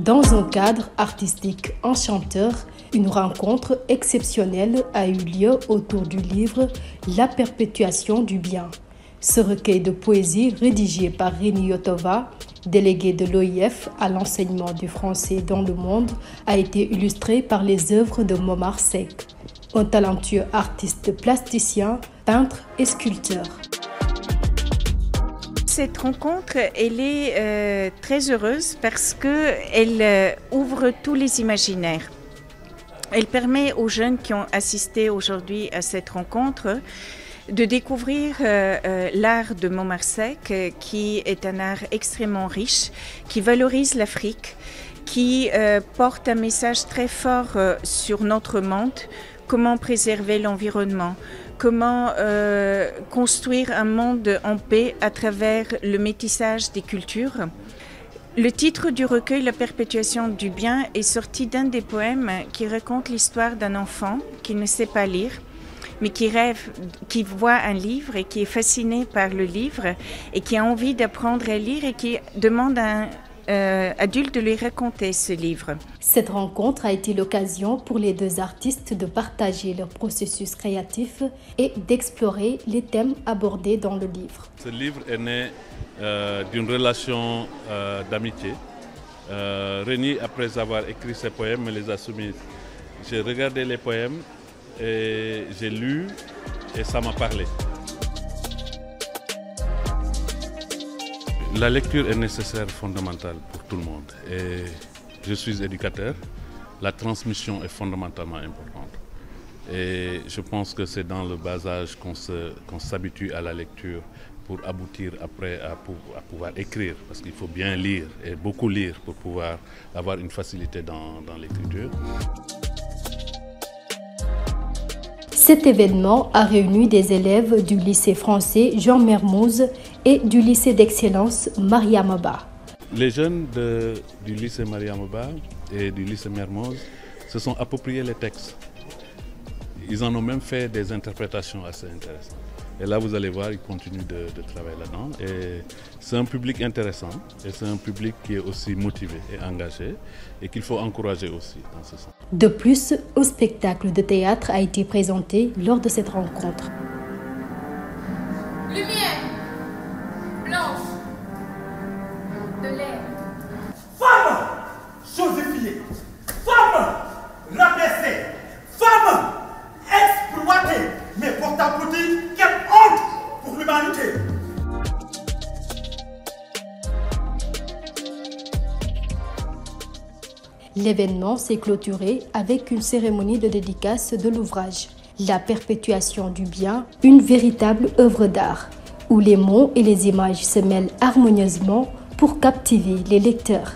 Dans un cadre artistique enchanteur, une rencontre exceptionnelle a eu lieu autour du livre « La perpétuation du bien ». Ce recueil de poésie rédigé par Rémi Yotova, délégué de l'OIF à l'enseignement du français dans le monde, a été illustré par les œuvres de Momar Seck, un talentueux artiste plasticien, peintre et sculpteur. Cette rencontre, elle est très heureuse parce qu'elle ouvre tous les imaginaires. Elle permet aux jeunes qui ont assisté aujourd'hui à cette rencontre de découvrir l'art de Momar Seck, qui est un art extrêmement riche, qui valorise l'Afrique, qui porte un message très fort sur notre monde, comment préserver l'environnement, comment construire un monde en paix à travers le métissage des cultures. Le titre du recueil « La perpétuation du bien » est sorti d'un des poèmes qui raconte l'histoire d'un enfant qui ne sait pas lire, mais qui rêve, qui voit un livre et qui est fasciné par le livre et qui a envie d'apprendre à lire et qui demande à un adulte de lui raconter ce livre. Cette rencontre a été l'occasion pour les deux artistes de partager leur processus créatif et d'explorer les thèmes abordés dans le livre. Ce livre est né d'une relation d'amitié. Rémi, après avoir écrit ses poèmes, me les a soumis. J'ai regardé les poèmes et j'ai lu et ça m'a parlé. La lecture est nécessaire, fondamentale pour tout le monde. Et je suis éducateur. La transmission est fondamentalement importante. Et je pense que c'est dans le bas âge qu'on s'habitue à la lecture pour aboutir après à pouvoir écrire. Parce qu'il faut bien lire et beaucoup lire pour pouvoir avoir une facilité dans l'écriture. Cet événement a réuni des élèves du lycée français Jean Mermoz et du lycée d'excellence Mariama Ba. Les jeunes du lycée Mariama Ba et du lycée Mermoz se sont appropriés les textes. Ils en ont même fait des interprétations assez intéressantes. Et là, vous allez voir, ils continuent de travailler là-dedans. Et c'est un public intéressant et c'est un public qui est aussi motivé et engagé et qu'il faut encourager aussi dans ce sens. De plus, un spectacle de théâtre a été présenté lors de cette rencontre. Lumière blanche de l'air. Femme chosifiée, femme rabaissée, femme exploitée, mais pour t'applaudir, quelle honte pour l'humanité! L'événement s'est clôturé avec une cérémonie de dédicace de l'ouvrage « La perpétuation du bien », une véritable œuvre d'art, où les mots et les images se mêlent harmonieusement pour captiver les lecteurs.